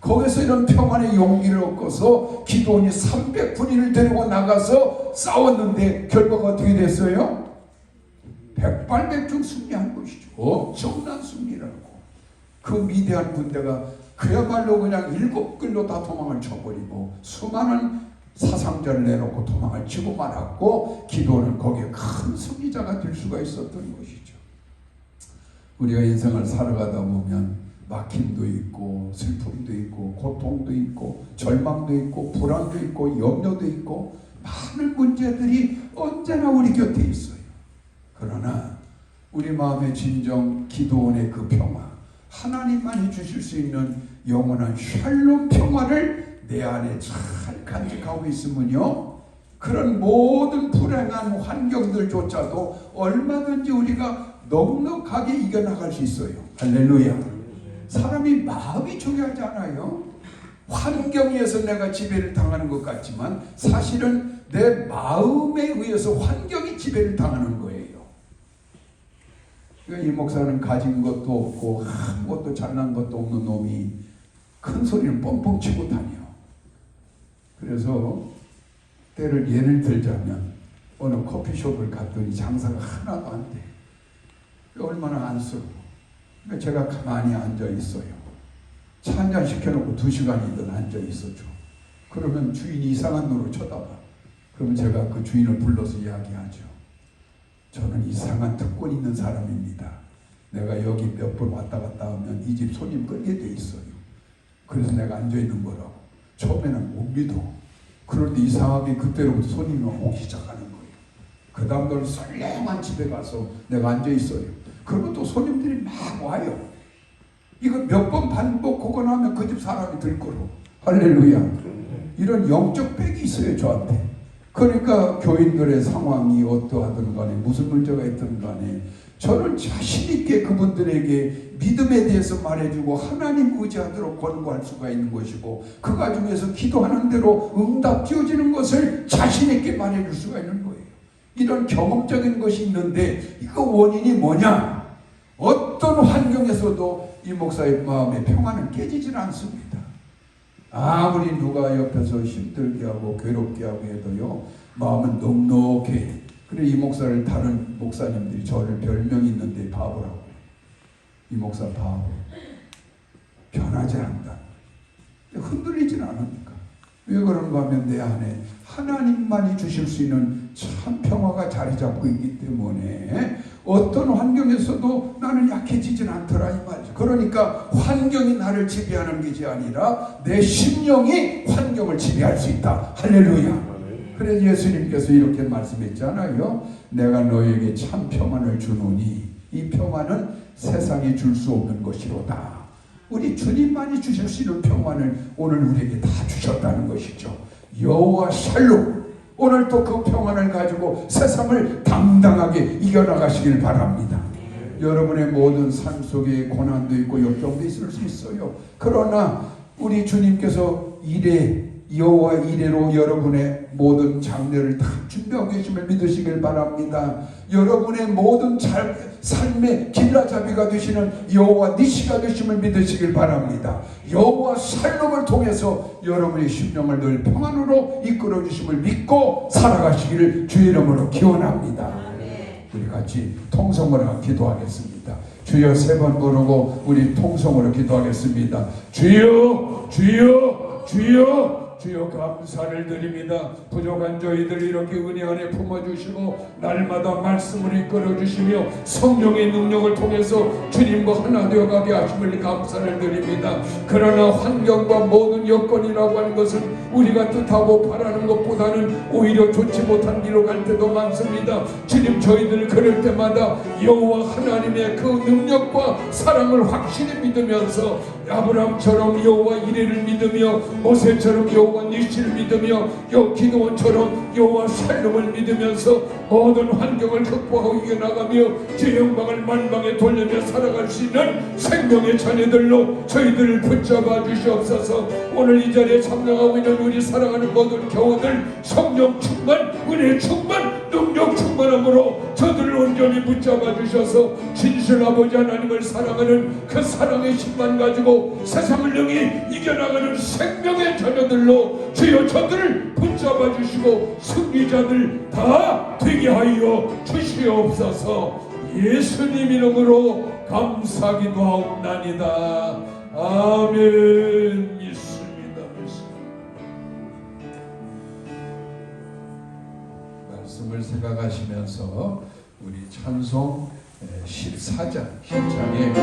거기서 이런 평안의 용기를 얻고서 기드온이 300군인을 데리고 나가서 싸웠는데 결과가 어떻게 됐어요? 백발백중 승리한 것이죠. 엄청난 승리라고. 그 미대한 군대가 그야말로 그냥 7끌로 다 도망을 쳐버리고 수많은 사상자를 내놓고 도망을 치고 말았고 기드온은 거기에 큰 승리자가 될 수가 있었던 것이죠. 우리가 인생을 살아가다 보면 막힘도 있고 슬픔도 있고 고통도 있고 절망도 있고 불안도 있고 염려도 있고 많은 문제들이 언제나 우리 곁에 있어요. 그러나 우리 마음의 진정 기드온의 그 평화, 하나님만이 주실 수 있는 영원한 샬롬 평화를 내 안에 잘 간직하고 있으면요, 그런 모든 불행한 환경들조차도 얼마든지 우리가 넉넉하게 이겨나갈 수 있어요. 할렐루야. 사람이 마음이 중요하지 않아요? 환경에 의해서 내가 지배를 당하는 것 같지만 사실은 내 마음에 의해서 환경이 지배를 당하는 거예요. 이 목사는 가진 것도 없고 아무것도 잘난 것도 없는 놈이 큰 소리를 뻥뻥 치고 다녀. 그래서 때를 예를 들자면 어느 커피숍을 갔더니 장사가 하나도 안 돼. 얼마나 안쓰러워. 그러니까 제가 가만히 앉아 있어요. 차 한잔 시켜놓고 2시간이든 앉아 있어줘. 그러면 주인이 이상한 눈으로 쳐다봐. 그러면 제가 그 주인을 불러서 이야기하죠. 저는 이상한 특권 있는 사람입니다. 내가 여기 몇 번 왔다 갔다 하면 이 집 손님 끌게 돼 있어요. 그래서 내가 앉아 있는 거라고. 처음에는 못 믿어. 그런데 이상하게 그때로부터 손님이 오기 시작하는 거예요. 그 다음날 썰렁한 집에 가서 내가 앉아 있어요. 그러면 또 손님들이 막 와요. 이거 몇 번 반복하고 나면 그 집 사람이 들 거로. 할렐루야. 이런 영적 백이 있어요, 저한테. 그러니까 교인들의 상황이 어떠하든 간에 무슨 문제가 있든 간에 저는 자신 있게 그분들에게 믿음에 대해서 말해주고 하나님 의지하도록 권고할 수가 있는 것이고, 그 가중에서 기도하는 대로 응답 지어지는 것을 자신 있게 말해줄 수가 있는 거예요. 이런 경험적인 것이 있는데, 이거 원인이 뭐냐? 어떤 환경에서도 이 목사의 마음의 평안은 깨지질 않습니다. 아무리 누가 옆에서 힘들게 하고 괴롭게 하고 해도요, 마음은 넉넉해. 그래, 이 목사를 다른 목사님들이 저를 별명이 있는데 바보라고. 이 목사 바보. 변하지 않는다. 흔들리진 않으니까. 왜 그런가 하면 내 안에 하나님만이 주실 수 있는 참 평화가 자리 잡고 있기 때문에 어떤 환경에서도 나는 약해지진 않더라, 이 말이죠. 그러니까 환경이 나를 지배하는 것이 아니라 내 심령이 환경을 지배할 수 있다. 할렐루야. 그래서 예수님께서 이렇게 말씀했잖아요. 내가 너에게 참 평안을 주노니 이 평안은 세상이 줄 수 없는 것이로다. 우리 주님만이 주실 수 있는 평안을 오늘 우리에게 다 주셨다는 것이죠. 여호와 샬롬. 오늘 또 그 평안을 가지고 세상을 당당하게 이겨나가시길 바랍니다. 여러분의 모든 삶 속에 고난도 있고 역경도 있을 수 있어요. 그러나 우리 주님께서 여호와 이레로 여러분의 모든 장래를 다 준비하고 계심을 믿으시길 바랍니다. 여러분의 모든 삶의 길라잡이가 되시는 여호와 니시가 되심을 믿으시길 바랍니다. 여호와 샬롬을 통해서 여러분의 심령을 늘 평안으로 이끌어 주심을 믿고 살아가시기를 주의 이름으로 기원합니다. 우리 같이 통성으로 기도하겠습니다. 주여 세 번 부르고 우리 통성으로 기도하겠습니다. 주여, 주여, 주여, 주여 감사를 드립니다. 부족한 저희들 이렇게 은혜 안에 품어주시고 날마다 말씀을 이끌어주시며 성령의 능력을 통해서 주님과 하나 되어가게 하심을 감사를 드립니다. 그러나 환경과 모든 여건이라고 하는 것은 우리가 뜻하고 바라는 것보다는 오히려 좋지 못한 길로 갈 때도 많습니다. 주님, 저희들 그럴 때마다 여호와 하나님의 그 능력과 사랑을 확실히 믿으면서 아브라함처럼 여호와 이레를 믿으며 모세처럼 여호와 니시를 믿으며 기도원처럼 여호와 샬롬을 믿으면서 모든 환경을 극복하고 이겨나가며 주의 영광을 만방에 돌리며 살아갈 수 있는 생명의 자녀들로 저희들을 붙잡아 주시옵소서. 오늘 이 자리에 참여하고 있는 우리 사랑하는 모든 교우들 성령 충만, 은혜 충만, 능력 충만함으로 저들을 온전히 붙잡아 주셔서 진실 아버지 하나님을 사랑하는 그 사랑의 힘만 가지고 세상을 능히 이겨나가는 생명의 자녀들로 주여 저들을 붙잡아 주시고 승리자들 다 되게 하여 주시옵소서. 예수님 이름으로 감사기도하옵나이다. 아멘. 믿습니다. 말씀을 생각하시면서 우리 찬송 14장 10장에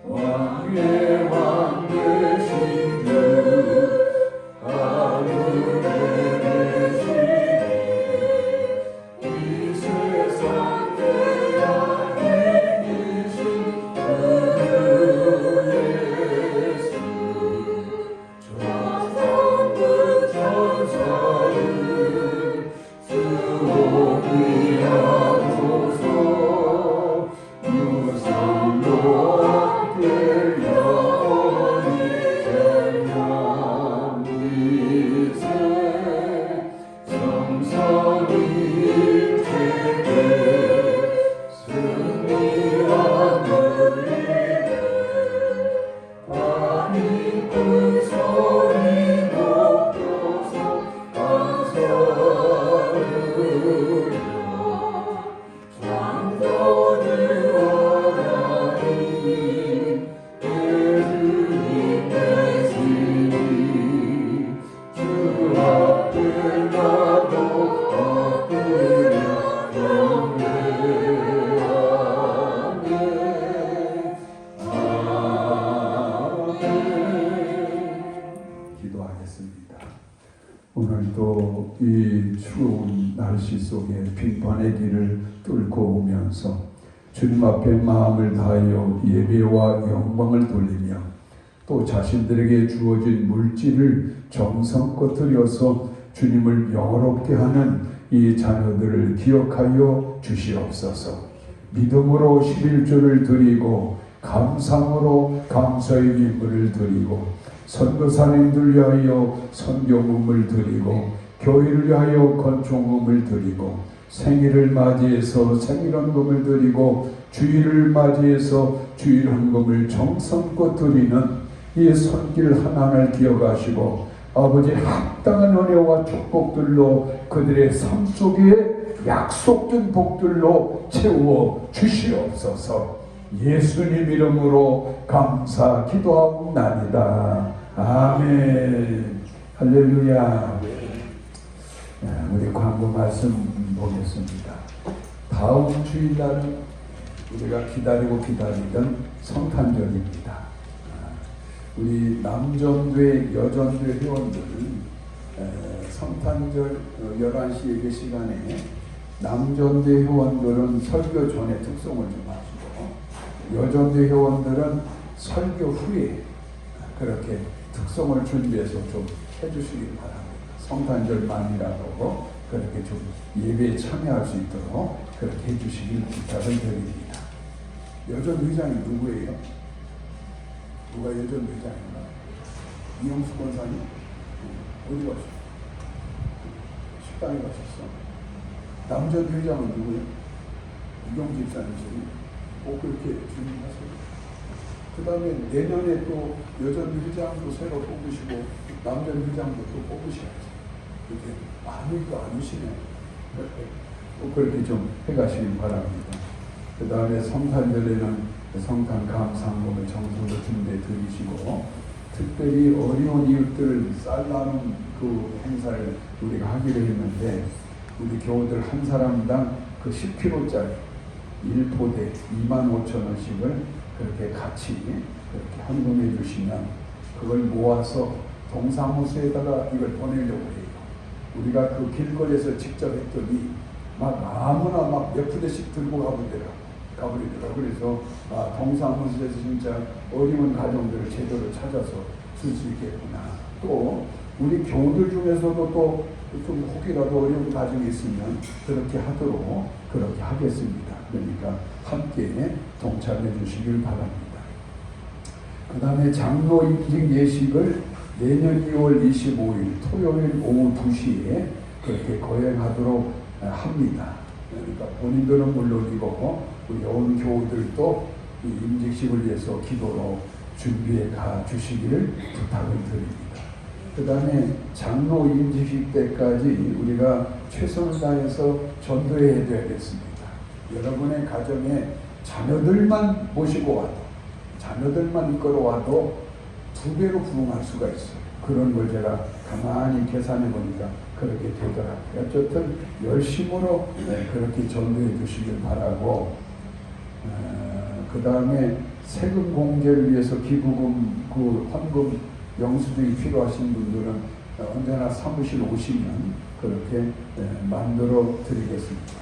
왕의 왕 되신 기도하겠습니다. 오늘도 이 추운 날씨 속에 빙판의 길을 뚫고 오면서 주님 앞에 마음을 다하여 예배와 영광을 돌리며 또 자신들에게 주어진 물질을 정성껏 들여서 주님을 영화롭게 하는 이 자녀들을 기억하여 주시옵소서. 믿음으로 11조를 드리고 감상으로 감사의 기물을 드리고 선교사님들 위하여 선교금을 드리고 교회를 위하여 건축금을 드리고 생일을 맞이해서 생일헌금을 드리고 주일을 맞이해서 주일헌금을 정성껏 드리는 이 손길 하나를 기억하시고 아버지 합당한 은혜와 축복들로 그들의 삶 속에 약속된 복들로 채워 주시옵소서. 예수님 이름으로 감사 기도하옵나이다. 아멘. 할렐루야. 우리 광고 말씀 보겠습니다. 다음 주일날 우리가 기다리던 성탄절입니다. 우리 남전도회 여전도회 회원들은 성탄절 11시 예배 시간에 남전도회 회원들은 설교 전에 특송을 좀 하시고 여전도회 회원들은 설교 후에 그렇게 특송을 준비해서 좀 해주시기 바랍니다. 성탄절만이라도 그렇게 좀 예배에 참여할 수 있도록 그렇게 해주시길 부탁을 드립니다. 여전 의장이 누구예요? 누가 여전 의장인가? 이영수 권사님? 어디 가셨어? 식당에 가셨어? 남전 회장은 누구예요? 이경 집사님이 꼭 그렇게 준비하세요. 그 다음에 내년에 또 여전 회장도 새로 뽑으시고 남전 회장도 또 뽑으셔야지. 이렇게 많이도 않으시네. 꼭 그렇게 좀 해가시길 바랍니다. 그 다음에 성탄절에는 성탄 감상금을 정성으로 준비해 드리시고 특별히 어려운 이웃들을 쌀나눔 그 행사를 우리가 하기로 했는데 우리 교우들 한 사람당 그 10kg짜리 1포대 25,000원씩을 그렇게 같이 그렇게 헌금해 주시면 그걸 모아서 동사무소에다가 이걸 보내려고 해요. 우리가 그 길거리에서 직접 했더니 막 아무나 막 몇 푸대씩 들고 가버리더라고요. 그래서 동사무소에서 진짜 어려운 가정들을 제대로 찾아서 쓸 수 있겠구나. 또 우리 교우들 중에서도 또 좀 혹이라도 어려운 가정이 있으면 그렇게 하도록 그렇게 하겠습니다. 그러니까 함께 동참해 주시길 바랍니다. 그 다음에 장로 임직 예식을 내년 2월 25일 토요일 오후 2시에 그렇게 거행하도록 합니다. 그러니까 본인들은 물론이고 우리 온 교우들도 이 임직식을 위해서 기도로 준비해 가 주시기를 부탁을 드립니다. 그 다음에 장로 임직식 때까지 우리가 최선을 다해서 전도해야 되겠습니다. 여러분의 가정에 자녀들만 모시고 와도 자녀들만 이끌어 와도 2배로 부흥할 수가 있어요. 그런 걸 제가 가만히 계산해 보니까 그렇게 되더라고요. 어쨌든 열심으로 그렇게 전도해 주시길 바라고 그 다음에 세금 공제를 위해서 기부금, 그 헌금 영수증이 필요하신 분들은 언제나 사무실 오시면 그렇게 만들어 드리겠습니다.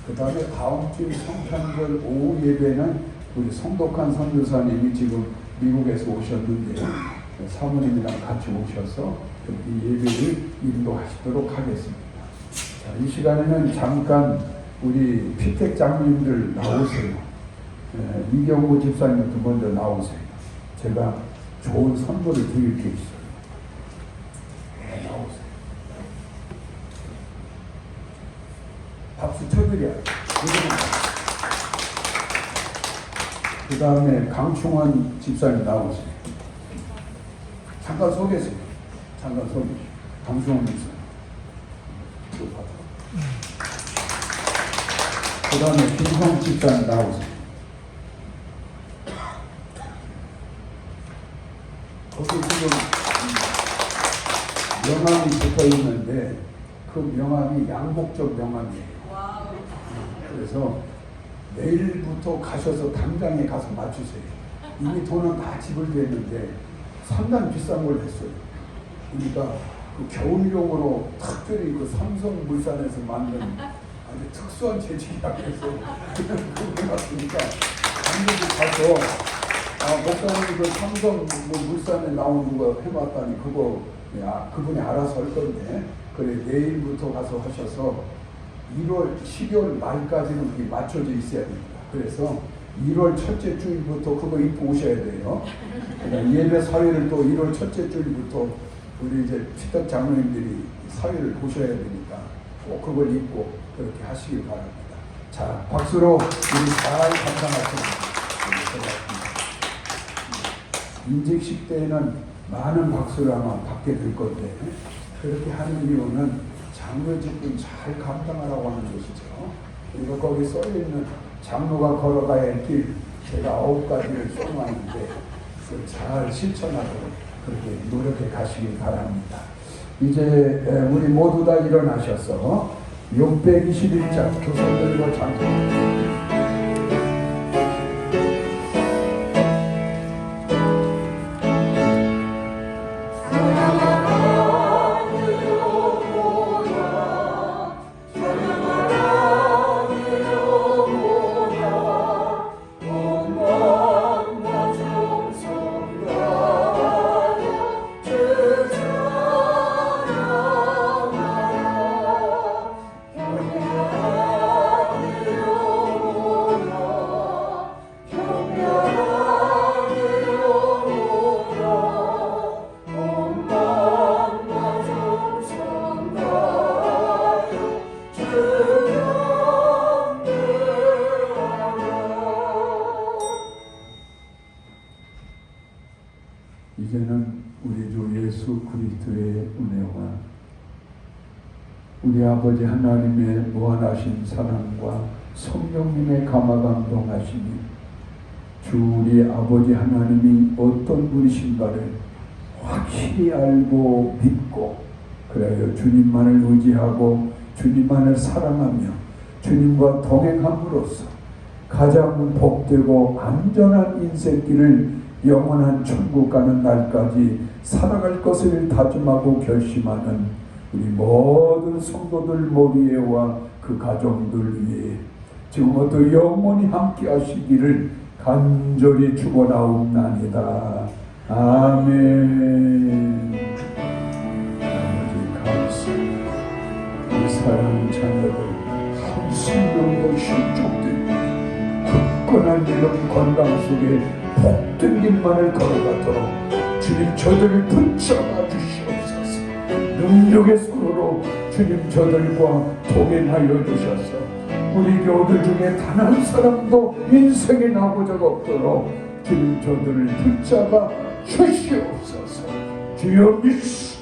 그 다음에 다음 주 성탄절 오후 예배는 우리 송독한 선교사님이 지금 미국에서 오셨는데 사모님이랑 같이 오셔서 이 예배를 인도하시도록 하겠습니다. 자, 이 시간에는 잠깐 우리 피택 장로님들 나오세요. 이경구 집사님도 먼저 나오세요. 제가 좋은 선물을 드릴 게 있어요. 나오세요. 박수 쳐드려요. 그 다음에 강충원 집사님 나오세요. 잠깐 소개하세요. 강충원 집사님. 그 다음에 김성 집사님 나오세요. 거기 지금 명함이 붙어 있는데 그 명함이 양복적 명함이에요. 그래서 내일부터 가셔서 당장에 가서 맞추세요. 이미 돈은 다 지불됐는데 상당히 비싼 걸 했어요. 우리가 그 겨울용으로 특별히 그 삼성물산에서 만든 아주 특수한 재질이라 그래서 그거 같으니까 한국에 가서 목사님이 그 삼성 뭐 물산에 나오는 거 해봤다니 그거 그분이 알아서 할 건데 그래 내일부터 가서 하셔서 1월 12월 말까지는 그게 맞춰져 있어야 됩니다. 그래서 1월 첫째 주일부터 그거 입고 오셔야 돼요. 예배 사회를 또 1월 첫째 주일부터 우리 이제 피떡 장로님들이 사회를 보셔야 되니까 꼭 그걸 입고 그렇게 하시길 바랍니다. 자, 박수로 우리 잘 감상하십니다. 인직식 때에는 많은 박수를 아마 받게 될 건데 그렇게 하는 이유는 장로직분 잘 감당하라고 하는 것이죠. 그리고 거기 써있는 장로가 걸어가야 할 길 제가 9가지를 써놨는데 잘 실천하도록 그렇게 노력해 가시길 바랍니다. 이제 우리 모두 다 일어나셔서 621장 교사들과 장로 이제는 우리 주 예수 그리스도의 은혜와 우리 아버지 하나님의 무한하신 사랑과 성령님의 감화감동하심이 주 우리 아버지 하나님이 어떤 분이신가를 확실히 알고 믿고 그래요 주님만을 의지하고 주님만을 사랑하며 주님과 동행함으로써 가장 복되고 안전한 인생길을 영원한 천국 가는 날까지 살아갈 것을 다짐하고 결심하는 우리 모든 성도들 모두에와 그 가정들 위해 지금부터 영원히 함께 하시기를 간절히 축원하옵나이다. 아멘. 아버지 감사합니다. 이 사랑하는 자녀들 한순간도 실족되고 굳건한 이런 건강 속에 복된 길만을 걸어가도록 주님 저들을 붙잡아 주시옵소서. 능력의 손으로 주님 저들과 동행하여 주셔서 우리 교우들 중에 단 한 사람도 인생에 나고자가 없도록 주님 저들을 붙잡아 주시옵소서. 주여 믿습니다.